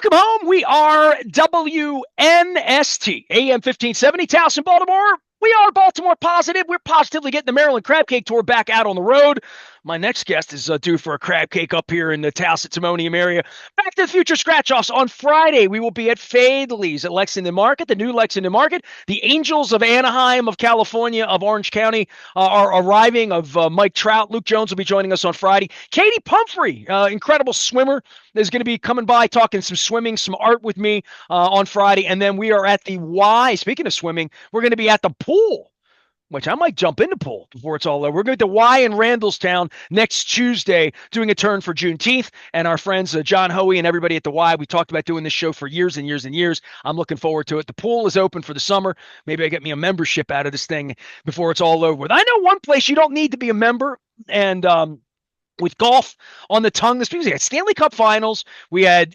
Welcome home. We are WNST, AM 1570, Towson, Baltimore. We are Baltimore positive. We're positively getting the Maryland Crab Cake Tour back out on the road. My next guest is due for a crab cake up here in the Towson-Timonium area. Back to the Future Scratch-Offs on Friday. We will be at Fadley's at Lexington Market, the new Lexington Market. The Angels of Anaheim, of California, of Orange County are arriving, of Mike Trout. Luke Jones will be joining us on Friday. Katie Pumphrey, incredible swimmer, is going to be coming by talking some swimming, some art with me on Friday. And then we are at the Y. Speaking of swimming, we're going to be at the pool, which I might jump in the pool before it's all over. We're going to Y in Randallstown next Tuesday, doing a turn for Juneteenth. And our friends, John Hoey and everybody at the Y, we talked about doing this show for years and years and years. I'm looking forward to it. The pool is open for the summer. Maybe I get me a membership out of this thing before it's all over with. I know one place you don't need to be a member, and with golf on the tongue this week, we had Stanley Cup Finals. We had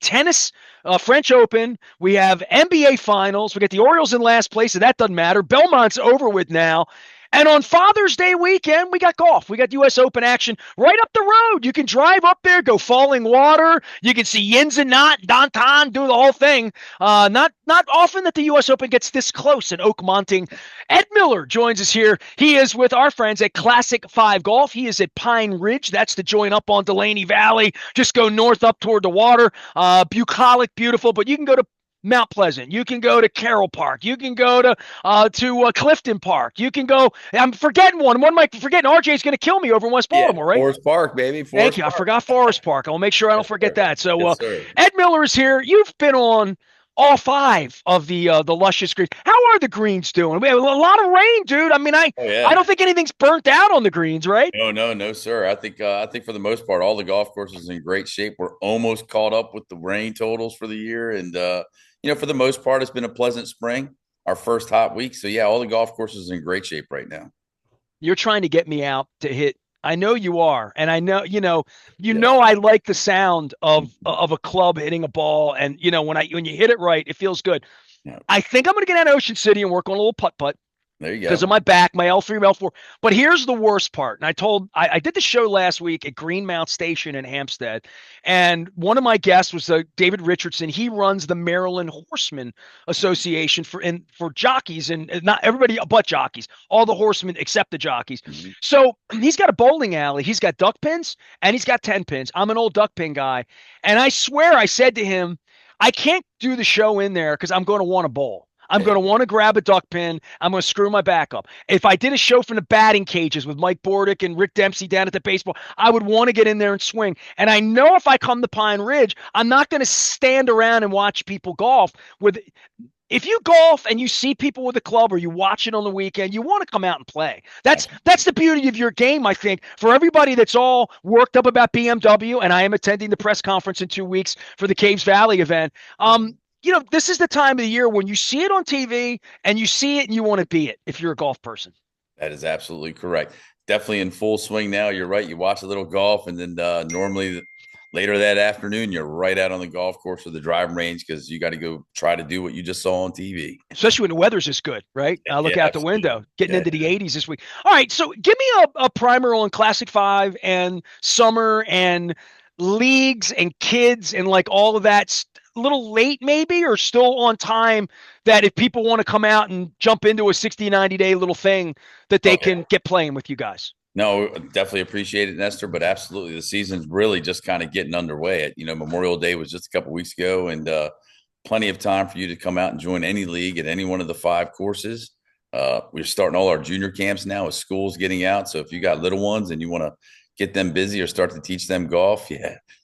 tennis, French Open. We have NBA Finals. We got the Orioles in last place, so that doesn't matter. Belmont's over with now. And on Father's Day weekend, we got golf. We got U.S. Open action right up the road. You can drive up there, go Falling Water. You can see Yins and Not, Danton, do the whole thing. Not often that the U.S. Open gets this close in Oakmonting. Ed Miller joins us here. He is with our friends at Classic 5 Golf. He is at Pine Ridge. That's the joint up on Delaney Valley. Just go north up toward the water. Bucolic, beautiful, but you can go to Mount Pleasant. You can go to Carroll Park. You can go to Clifton Park. You can go. I'm forgetting one. One might forgetting. RJ's going to kill me over in West Baltimore, right? Forest Park, baby. Thank you. I forgot Forest Park. I'll make sure I don't forget that. So, Yes, Ed Miller is here. You've been on all 5 of the luscious greens. How are the greens doing? We have a lot of rain, dude. I mean, I don't think anything's burnt out on the greens, right? No, sir. I think for the most part, all the golf courses in great shape. We're almost caught up with the rain totals for the year, and for the most part, it's been a pleasant spring, our first hot week. So, yeah, all the golf courses are in great shape right now. You're trying to get me out to hit. I know you are. And I know, know, I like the sound of a club hitting a ball. And, when you hit it right, it feels good. Yeah. I think I'm going to get out of Ocean City and work on a little putt-putt. There you go. Because of my back, my L3, L4. But here's the worst part. And I did the show last week at Greenmount Station in Hampstead. And one of my guests was David Richardson. He runs the Maryland Horsemen Association for jockeys, and not everybody but jockeys, all the horsemen except the jockeys. Mm-hmm. So he's got a bowling alley. He's got duck pins and he's got 10 pins. I'm an old duck pin guy. And I swear I said to him, I can't do the show in there because I'm going to want to bowl. I'm going to want to grab a duck pin. I'm going to screw my back up. If I did a show from the batting cages with Mike Bordick and Rick Dempsey down at the baseball, I would want to get in there and swing. And I know if I come to Pine Ridge, I'm not going to stand around and watch people golf. If you golf and you see people with a club or you watch it on the weekend, you want to come out and play. That's the beauty of your game, I think. For everybody that's all worked up about BMW, and I am attending the press conference in 2 weeks for the Caves Valley event, this is the time of the year when you see it on TV and you see it and you want to be it if you're a golf person. That is absolutely correct. Definitely in full swing now. You're right. You watch a little golf, and then normally later that afternoon, you're right out on the golf course or the driving range because you got to go try to do what you just saw on TV. Especially when the weather's this good, right? I look out the window, getting into the 80s this week. All right, so give me a primer on Classic 5 and summer and leagues and kids and like all of that. A little late maybe, or still on time, that if people want to come out and jump into a 60, 90-day little thing that they can get playing with you guys. No, definitely appreciate it, Nestor, but absolutely the season's really just kind of getting underway. Memorial Day was just a couple weeks ago, and plenty of time for you to come out and join any league at any one of the 5 courses. We're starting all our junior camps now as school's getting out, so if you got little ones and you want to get them busy or start to teach them golf,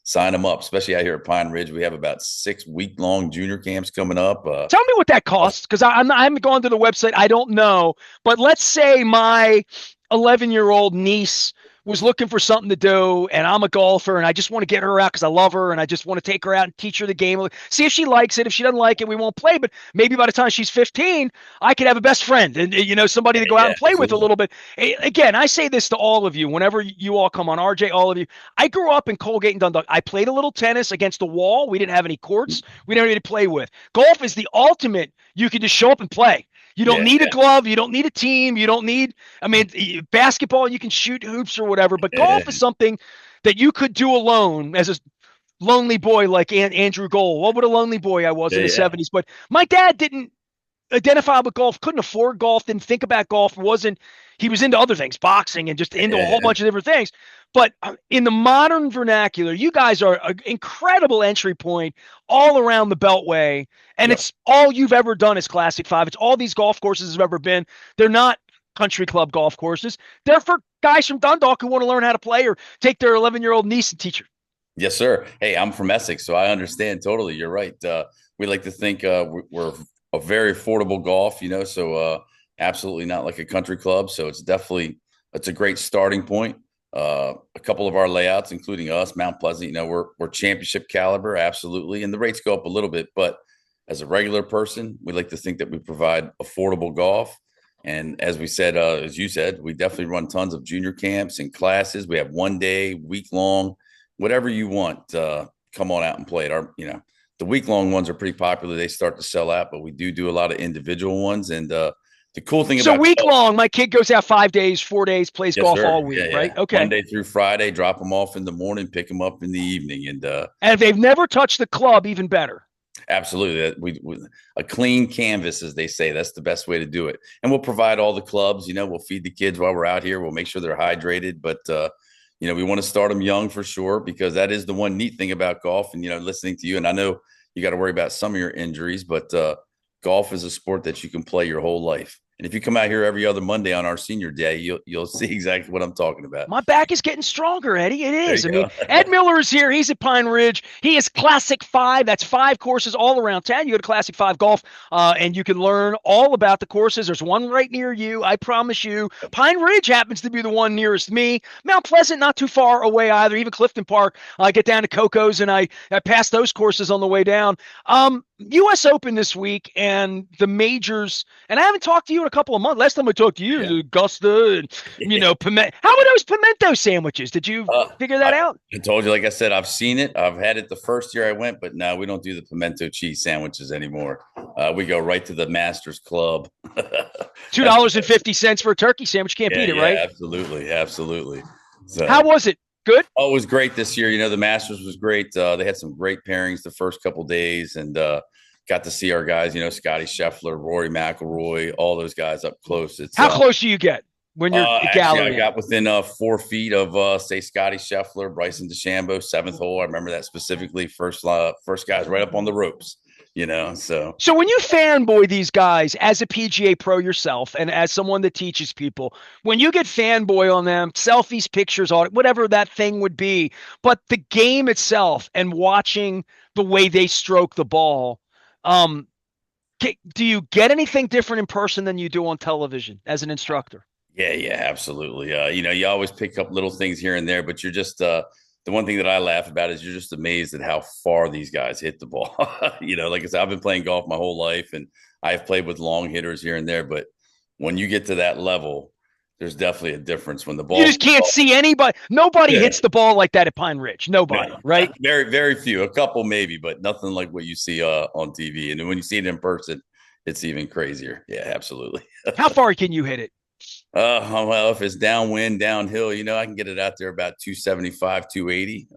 sign them up, especially out here at Pine Ridge. We have about 6 week-long junior camps coming up. Tell me what that costs, because I haven't gone to the website. I don't know. But let's say my 11-year-old niece was looking for something to do, and I'm a golfer, and I just want to get her out because I love her, and I just want to take her out and teach her the game. See if she likes it. If she doesn't like it, we won't play. But maybe by the time she's 15, I could have a best friend and, somebody to go out and play with a little bit. Again, I say this to all of you whenever you all come on, RJ, all of you. I grew up in Colgate and Dundalk. I played a little tennis against the wall. We didn't have any courts. We didn't have any to play with. Golf is the ultimate. You can just show up and play. You don't need a glove. You don't need a team. You don't need, basketball, you can shoot hoops or whatever, but golf is something that you could do alone as lonely boy like Andrew Gold. What a lonely boy I was Yeah, in the yeah, 70s. But my dad didn't identify with golf, couldn't afford golf, didn't think about golf, wasn't he was into other things, boxing and just into a whole yeah, bunch of different things. But in the modern vernacular, you guys are an incredible entry point all around the Beltway. And yeah. it's all you've ever done is Classic Five. It's all these golf courses have ever been. They're not country club golf courses. They're for guys from Dundalk who want to learn how to play or take their 11-year-old niece and teach her. Yes, sir. Hey, I'm from Essex, so I understand totally. You're right. We like to think we're a very affordable golf, so absolutely not like a country club. So it's a great starting point. A couple of our layouts, including us, Mount Pleasant, we're championship caliber, absolutely, and the rates go up a little bit. But as a regular person, we like to think that we provide affordable golf. And as we said, as you said, we definitely run tons of junior camps and classes. We have 1 day, week long, whatever you want. Come on out and play it. The week long ones are pretty popular. They start to sell out, but we do a lot of individual ones. And the cool thing So about week golf, long, my kid goes out 5 days, 4 days, plays yes, golf sir. all week, Yeah, right? yeah. Okay. Monday through Friday, drop them off in the morning, pick them up in the evening, and And if they've never touched the club, even better. absolutely, we a clean canvas, as they say. That's the best way to do it. And we'll provide all the clubs. We'll feed the kids while we're out here. We'll make sure they're hydrated. But we want to start them young for sure, because that is the one neat thing about golf. And listening to you, and I know you got to worry about some of your injuries, but golf is a sport that you can play your whole life. And if you come out here every other Monday on our senior day, you'll see exactly what I'm talking about. My back is getting stronger, Eddie. It There is. I you mean, go. Ed Miller is here. He's at Pine Ridge. He is Classic Five. That's 5 courses all around town. You go to Classic Five Golf, and you can learn all about the courses. There's one right near you. I promise you. Pine Ridge happens to be the one nearest me. Mount Pleasant, not too far away either. Even Clifton Park. I get down to Coco's, and I pass those courses on the way down. U.S. Open this week and the majors. And I haven't talked to you in a couple of months. Last time I talked to you, Yeah. Augusta, and piment. How are those pimento sandwiches? Did you figure that I, out? I told you, like I said, I've seen it. I've had it the first year I went, but now we don't do the pimento cheese sandwiches anymore. We go right to the Masters Club. That's $2.50 for a turkey sandwich. Can't yeah, beat it, yeah, right? absolutely, absolutely. So, How was it? Good. oh, it was great this year. The Masters was great. They had some great pairings the first couple days, and got to see our guys. Scotty Scheffler, Rory McIlroy, all those guys up close. It's How close do you get when you're actually, I gallery? got within 4 feet of say Scotty Scheffler, Bryson DeChambeau, seventh hole. I remember that specifically. First guys right up on the ropes. So So when you fanboy these guys as a PGA pro yourself and as someone that teaches people, when you get fanboy on them, selfies, pictures, whatever that thing would be, but the game itself and watching the way they stroke the ball, um, do you get anything different in person than you do on television as an instructor? yeah, yeah, absolutely. You always pick up little things here and there, but you're just the one thing that I laugh about is you're just amazed at how far these guys hit the ball. Like I said, I've been playing golf my whole life, and I've played with long hitters here and there, but when you get to that level, there's definitely a difference when the You ball. just can't see anybody. Nobody Yeah, hits the ball like that at Pine Ridge. Nobody, no, right? very, very few. A couple maybe, but nothing like what you see on TV. And then when you see it in person, it's even crazier. Yeah, absolutely. How far can you hit it? Well, if it's downwind, downhill, I can get it out there about 275, 280.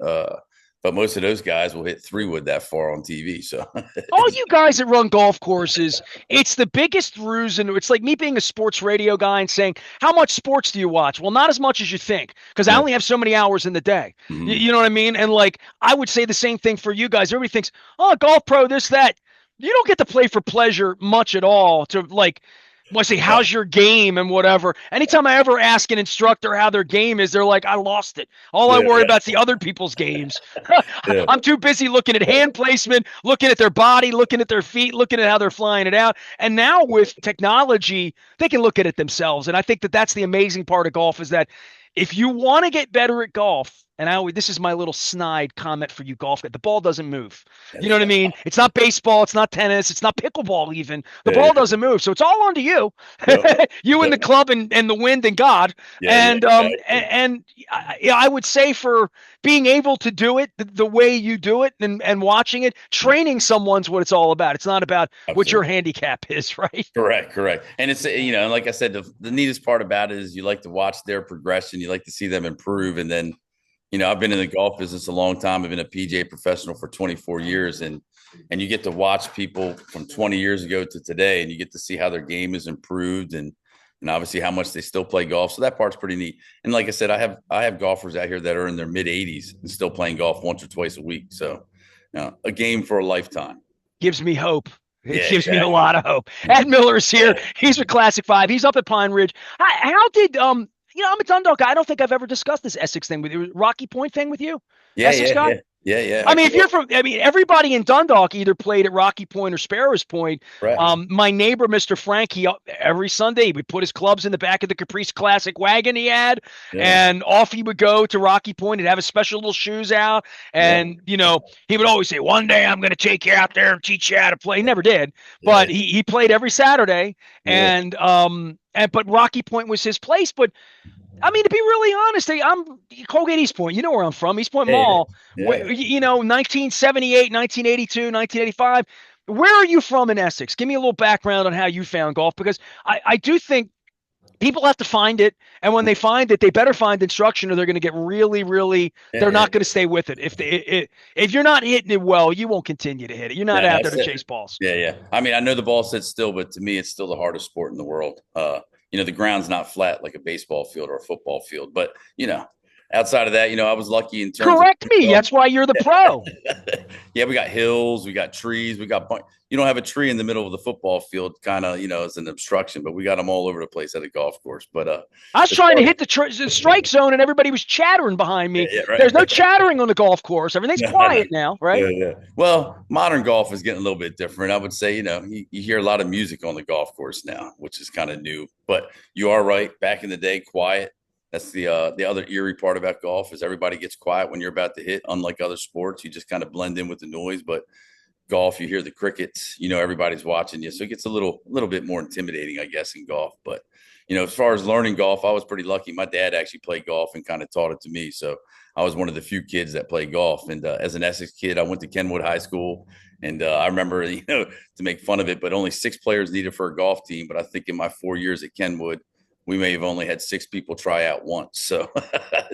But most of those guys will hit 3 wood that far on TV. So, All you guys that run golf courses, it's the biggest ruse. And it's like me being a sports radio guy and saying, how much sports do you watch? Well, not as much as you think, because I yeah. only have so many hours in the day. Mhm. You know what I mean? And like, I would say the same thing for you guys. Everybody thinks, oh, golf pro, this, that. You don't get to play for pleasure much at all to like, well, say, No. how's your game and whatever. Anytime I ever ask an instructor how their game is, they're like, I lost it. All I Yeah, worry yeah, about is the other people's games. yeah. I'm too busy looking at hand placement, looking at their body, looking at their feet, looking at how they're flying it out. And now with technology, they can look at it themselves. And I think that that's the amazing part of golf is that if you want to get better at golf, and this is my little snide comment for you golf, the ball doesn't move. You know what I mean? It's not baseball. It's not tennis. It's not pickleball even. The Yeah, ball yeah, doesn't move. So it's all onto you, yep, you and yep. the club and the wind and God. Yeah, yeah, And exactly. I would say for being able to do it the way you do it and watching it, Yeah, training someone's what it's all about. It's not about what your absolutely. handicap is, right? Correct, correct. And it's, and like I said, the neatest part about it is you like to watch their progression. You like to see them improve. And then I've been in the golf business a long time. I've been a PGA professional for 24 years, and you get to watch people from 20 years ago to today, and you get to see how their game has improved, and obviously how much they still play golf. So that part's pretty neat. And like I said, I have golfers out here that are in their mid 80s and still playing golf once or twice a week. So, a game for a lifetime. Gives me hope. It Yeah, gives me a exactly. lot of hope. Ed Miller is here. Yeah, He's with Classic Five. He's up at Pine Ridge. How did I'm a Dundalk guy. I don't think I've ever discussed this Essex thing with you. Rocky Point thing with you, yeah, Essex yeah, guy. yeah, yeah, yeah. I mean, if you're from, I mean, everybody in Dundalk either played at Rocky Point or Sparrows Point. Correct. My neighbor, Mr. Frank, every Sunday he would put his clubs in the back of the Caprice Classic wagon he had, Yeah, and off he would go to Rocky Point. He'd have his special little shoes out, yeah, and he would always say, "One day I'm going to take you out there and teach you how to play." He never did, yeah, but he played every Saturday, yeah, and but Rocky Point was his place, but I mean, to be really honest, I'm Colgate East Point. You know where I'm from, East Point yeah, Mall. yeah. 1978, 1982, 1985. Where are you from in Essex? Give me a little background on how you found golf, because I do think people have to find it. And when they find it, they better find instruction or they're going to get really, really, Yeah, they're yeah. not going to stay with it. If you're not hitting it well, you won't continue to hit it. You're not No, out there that's to it. chase balls. Yeah, yeah. I mean, I know the ball sits still, but to me, it's still the hardest sport in the world. The ground's not flat like a baseball field or a football field, but outside of that, I was lucky in terms of. Correct me. That's why you're the pro. Yeah, we got hills, we got trees, we got. You don't have a tree in the middle of the football field, kind of, as an obstruction, but we got them all over the place at a golf course. But I was as trying far to as hit the strike zone and everybody was chattering behind yeah, me. yeah, right. There's no chattering on the golf course. Everything's No, no, no. quiet now, right? Yeah, yeah. Well, modern golf is getting a little bit different. I would say, you hear a lot of music on the golf course now, which is kind of new. But you are right. Back in the day, quiet. That's the other eerie part about golf is everybody gets quiet when you're about to hit. Unlike other sports, you just kind of blend in with the noise. But golf, you hear the crickets. Everybody's watching you, so it gets a little bit more intimidating, I guess, in golf. But as far as learning golf, I was pretty lucky. My dad actually played golf and kind of taught it to me. So I was one of the few kids that played golf. And as an Essex kid, I went to Kenwood High School. And I remember, to make fun of it, but only 6 players needed for a golf team. But I think in my 4 years at Kenwood, we may have only had 6 people try out once. So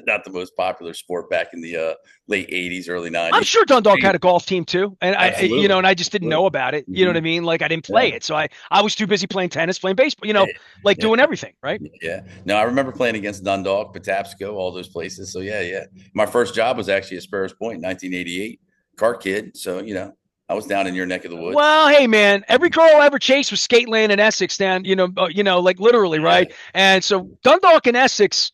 not the most popular sport back in the late 80s, early I'm 90s. sure Dundalk had a golf team too, and Absolutely. and I just didn't know Absolutely. about it. You know what Mm-hmm. I mean? Like I didn't play Yeah. it, so I was too busy playing tennis, playing baseball. Yeah. Like Yeah. doing everything, right? Yeah. No, I remember playing against Dundalk, Patapsco, all those places. So yeah, yeah. My first job was actually at Sparrows Point in 1988, car kid. So, I was down in your neck of the woods. Well, hey man, every girl I ever chased was skate land in Essex, down like literally, Yeah. right? And so Dundalk and Essex,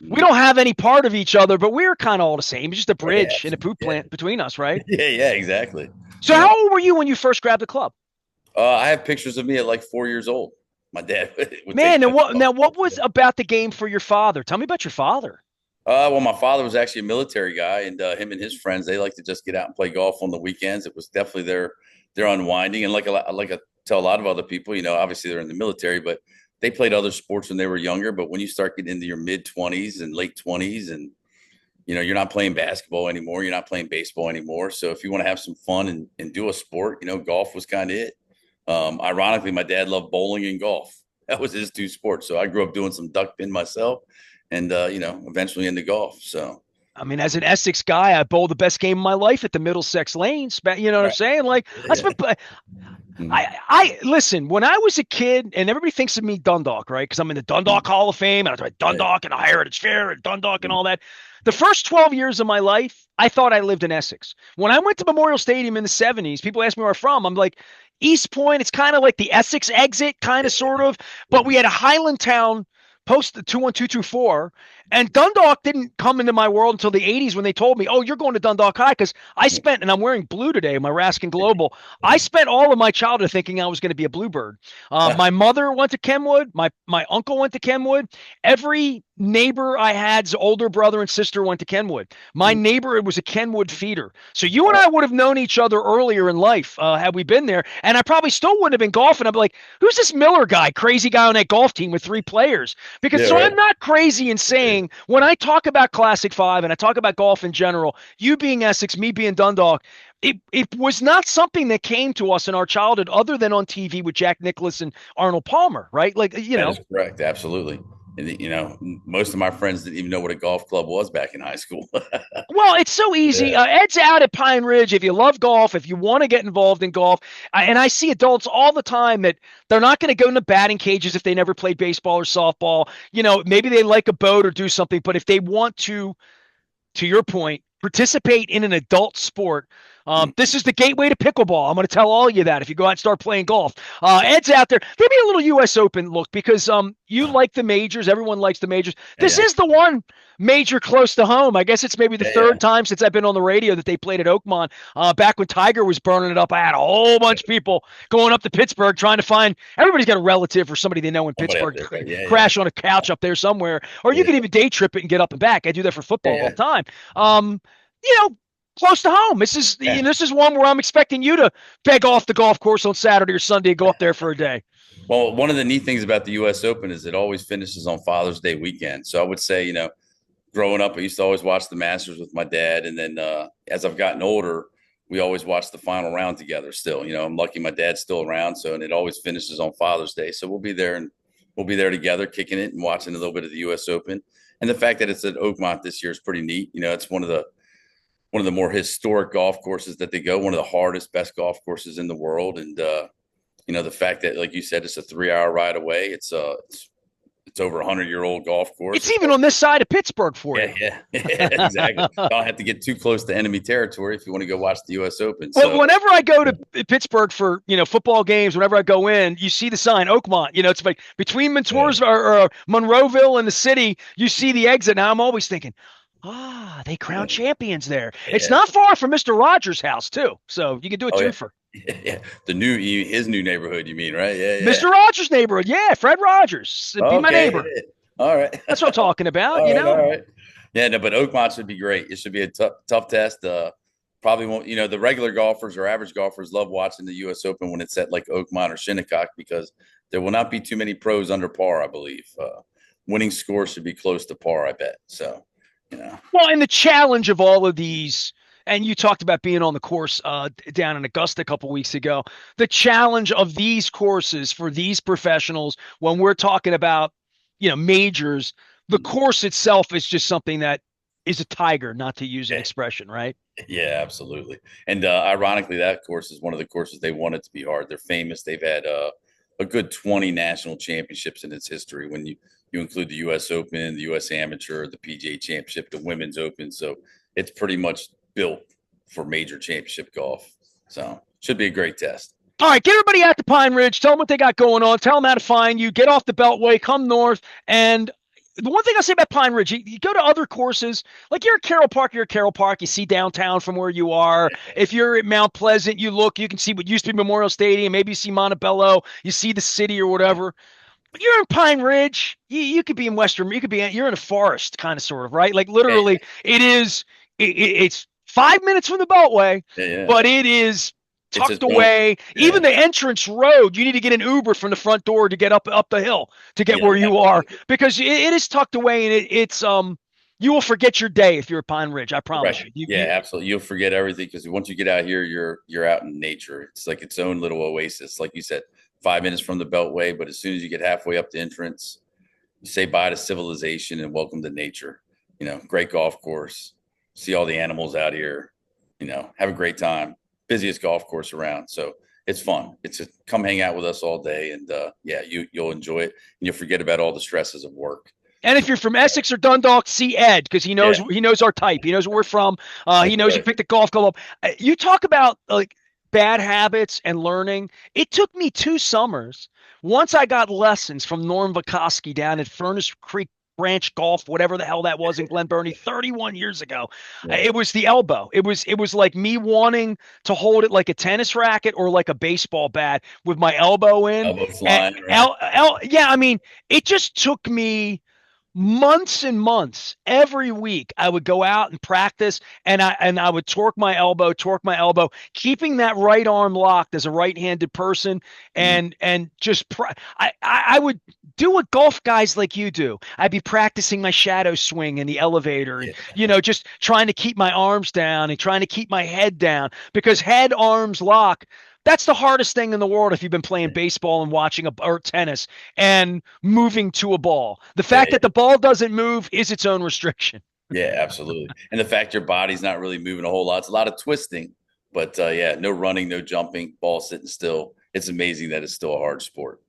we Mhm. don't have any part of each other, but we're kind of all the same. It's just a Oh, yeah. bridge and a poop Yeah. plant between us, right? Yeah. Yeah. Exactly. So how old were you when you first grabbed the club? I have pictures of me at like 4 years old. My dad would take Man, and me. what was about the game for your father? Tell me about your father. Well, my father was actually a military guy, and him and his friends, they like to just get out and play golf on the weekends. It was definitely their unwinding, and like I tell a lot of other people, obviously they're in the military, but they played other sports when they were younger. But when you start getting into your mid 20s and late 20s, and you're not playing basketball anymore, you're not playing baseball anymore. So if you want to have some fun and do a sport, golf was kind of it. Ironically, my dad loved bowling and golf. That was his two sports. So I grew up doing some duck pin myself, and eventually into golf. So I mean, as an Essex guy, I bowled the best game of my life at the Middlesex Lanes. You know what I'm right. saying? Like I Yeah. spent. I listen. When I was a kid, and everybody thinks of me Dundalk, right? Because I'm in the Dundalk Hall of Fame, and I was at Right. Dundalk and the Heritage Fair and Dundalk and all that. The first 12 years of my life, I thought I lived in Essex. When I went to Memorial Stadium in the 70s, people asked me where I'm from. I'm like, East Point. It's kind of like the Essex exit, kind of sort of. But we had a Highland Town post the 21224. And Dundalk didn't come into my world until the 80s when they told me, oh, you're going to Dundalk High. Because I spent, and I'm wearing blue today, my Raskin Global. I spent all of my childhood thinking I was going to be a bluebird. My mother went to Kenwood. My uncle went to Kenwood. Every neighbor I had's older brother and sister went to Kenwood. My neighbor was a Kenwood feeder. So you and I would have known each other earlier in life had we been there. And I probably still wouldn't have been golfing. I'd be like, who's this Miller guy, crazy guy on that golf team with 3 players? Because Yeah. so Right. I'm not crazy in saying when I talk about Classic Five and I talk about golf in general, you being Essex, me being Dundalk, it was not something that came to us in our childhood other than on TV with Jack Nicklaus and Arnold Palmer, right? Like, That is correct. Absolutely. And, most of my friends didn't even know what a golf club was back in high school. Well, it's so easy. Yeah. Ed's out at Pine Ridge. If you love golf, if you want to get involved in golf, and I see adults all the time that they're not going to go in the batting cages if they never played baseball or softball. Maybe they like a boat or do something, but if they want to your point, participate in an adult sport. This is the gateway to pickleball. I'm going to tell all of you that if you go out and start playing golf. Ed's out there. Give me a little U.S. Open look because you like the majors. Everyone likes the majors. This Yeah. is the one major close to home. I guess it's maybe the Yeah. Yeah. third time since I've been on the radio that they played at Oakmont. Back when Tiger was burning it up, I had a whole bunch of people going up to Pittsburgh trying to find. Everybody's got a relative or somebody they know in Somebody up Pittsburgh. there. Right? Yeah. Yeah. Crash on a couch up there somewhere, or you Yeah. can even day trip it and get up and back. I do that for Yeah. football all Yeah. the time. Um, you know, close to home. Yeah. This is one where I'm expecting you to beg off the golf course on Saturday or Sunday and go up there for a day. Well, one of the neat things about the U.S. Open is it always finishes on Father's Day weekend. So I would say, growing up, I used to always watch the Masters with my dad. And then as I've gotten older, we always watch the final round together still. I'm lucky my dad's still around. So, and it always finishes on Father's Day. So we'll be there and we'll be there together, kicking it and watching a little bit of the U.S. Open. And the fact that it's at Oakmont this year is pretty neat. It's one of the more historic golf courses that they go, one of the hardest, best golf courses in the world. And, the fact that, like you said, it's a 3-hour ride away. It's over 100-year-old golf course. It's even on this side of Pittsburgh for Yeah, you. yeah, yeah, exactly. Don't have to get too close to enemy territory if you want to go watch the U.S. Open. Well, So, whenever I go to Pittsburgh for football games, whenever I go in, you see the sign Oakmont. It's like between Montoursville or Monroeville and the city, you see the exit. Now I'm always thinking, they crown champions there. yeah, It's not far from Mr. Rogers' house too, so you can do a yeah, twofer. yeah. His new neighborhood, you mean, right? Yeah, yeah. Mr. Rogers' neighborhood, yeah, Fred Rogers, be my neighbor. All right. That's what I'm talking about. All right. Yeah, no, but Oakmont should be great. It should be a tough test. Probably won't. The regular golfers or average golfers love watching the U.S. Open when it's at like Oakmont or Shinnecock because there will not be too many pros under par. I believe winning score should be close to par. I bet. So, Well, and the challenge of all of these, and you talked about being on the course down in Augusta a couple weeks ago. The challenge of these courses for these professionals, when we're talking about majors, the course itself is just something that is a tiger, not to use an expression, right? Yeah, absolutely. And ironically, that course is one of the courses they want it to be hard. They're famous. They've had a good 20 national championships in its history when you include the U.S. Open, the U.S. Amateur, the PGA Championship, the Women's Open. So it's pretty much built for major championship golf. So should be a great test. All right, get everybody out to Pine Ridge. Tell them what they got going on. Tell them how to find you. Get off the Beltway. Come north. And the one thing I say about Pine Ridge, you go to other courses, like you're at Carroll Park, you see downtown from where you are. If you're at Mount Pleasant, you can see what used to be Memorial Stadium. Maybe you see Montebello. You see the city or whatever. But you're in Pine Ridge. You could be in Western. You're in a forest, kind of, sort of, right? Like literally, it's 5 minutes from the Beltway, but it is tucked away. Even the entrance road, you need to get an Uber from the front door to get up the hill to get where you are because it is tucked away and it's you will forget your day if you're at Pine Ridge. I promise you. Absolutely. You'll forget everything because once you get out here, you're out in nature. It's like its own little oasis, like you said. 5 minutes from the Beltway, but as soon as you get halfway up the entrance, you say bye to civilization and welcome to nature. Great golf course. See all the animals out here. Have a great time. Busiest golf course around, so it's fun. Come hang out with us all day, and you'll enjoy it, and you'll forget about all the stresses of work. And if you're from Essex or Dundalk, see Ed because he knows our type. He knows where we're from. He knows you picked the golf club up. You talk about like bad habits and learning. It took me 2 summers. Once I got lessons from Norm Vakoski down at Furnace Creek Branch Golf, whatever the hell that was in Glen Burnie 31 years ago. It was the elbow. It was like me wanting to hold it like a tennis racket or like a baseball bat with my elbow in. Elbow flying, I mean, it just took me months and months. Every week I would go out and practice and I would torque my elbow, keeping that right arm locked as a right-handed person and just I would do what golf guys like you do. I'd be practicing my shadow swing in the elevator and just trying to keep my arms down and trying to keep my head down because head arms lock That's the hardest thing in the world if you've been playing baseball and watching or tennis and moving to a ball. The fact Yeah, that the ball doesn't move is its own restriction. yeah, absolutely. And the fact your body's not really moving a whole lot. It's a lot of twisting, but yeah, no running, no jumping, ball sitting still. It's amazing that it's still a hard sport.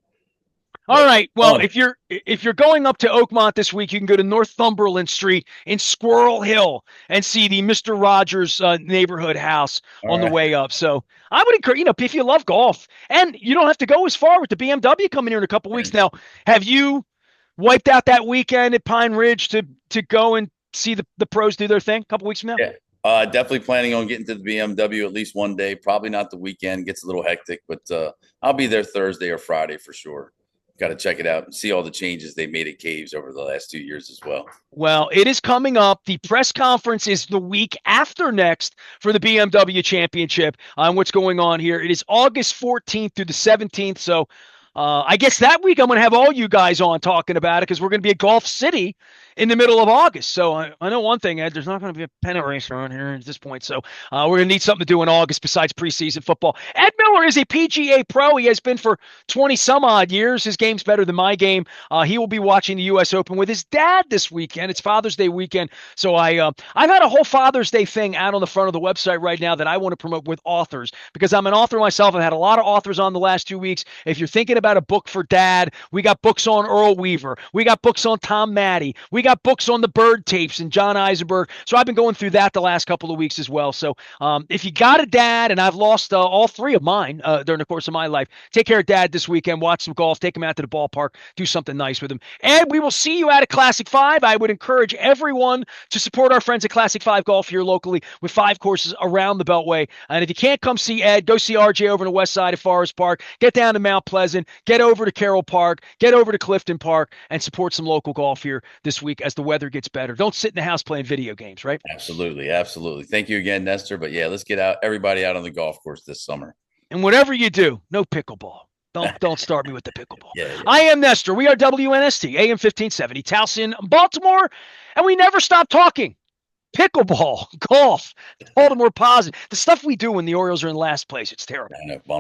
All But right. Well, fun. if you're going up to Oakmont this week, you can go to Northumberland Street in Squirrel Hill and see the Mister Rogers neighborhood house All on the right. way up. So I would encourage, if you love golf, and you don't have to go as far with the BMW coming here in a couple of weeks. Now, have you wiped out that weekend at Pine Ridge to go and see the pros do their thing a couple weeks from now? Yeah. Definitely planning on getting to the BMW at least one day. Probably not the weekend. Gets a little hectic, but I'll be there Thursday or Friday for sure. Got to check it out and see all the changes they made at Caves over the last 2 years as well. Well, it is coming up. The press conference is the week after next for the BMW Championship on what's going on here. It is August 14th through the 17th. So I guess that week I'm going to have all you guys on talking about it because we're going to be at Golf City in the middle of August. So I know one thing, Ed, there's not going to be a pennant race around here at this point. So we're going to need something to do in August besides preseason football. Ed Miller is a PGA pro. He has been for 20 some odd years. His game's better than my game. He will be watching the U.S. Open with his dad this weekend. It's Father's Day weekend. So I've got a whole Father's Day thing out on the front of the website right now that I want to promote with authors because I'm an author myself. I've had a lot of authors on the last 2 weeks. If you're thinking about a book for dad, we got books on Earl Weaver. We got books on Tom Maddie. We got books on the Bird tapes and John Eisenberg. So I've been going through that the last couple of weeks as well. So if you got a dad, and I've lost all three of mine during the course of my life, take care of dad this weekend. Watch some golf. Take him out to the ballpark. Do something nice with him. And we will see you at a Classic 5. I would encourage everyone to support our friends at Classic 5 Golf here locally with 5 courses around the Beltway. And if you can't come see Ed, go see RJ over on the west side of Forest Park. Get down to Mount Pleasant. Get over to Carroll Park. Get over to Clifton Park and support some local golf here this week as the weather gets better. Don't sit in the house playing video games, right? Absolutely, absolutely. Thank you again, Nestor. But yeah, let's get everybody out on the golf course this summer. And whatever you do, no pickleball. Don't start me with the pickleball. Yeah, yeah. I am Nestor. We are WNST, AM 1570, Towson, Baltimore, and we never stop talking. Pickleball, golf, Baltimore positive. The stuff we do when the Orioles are in last place, it's terrible. I know.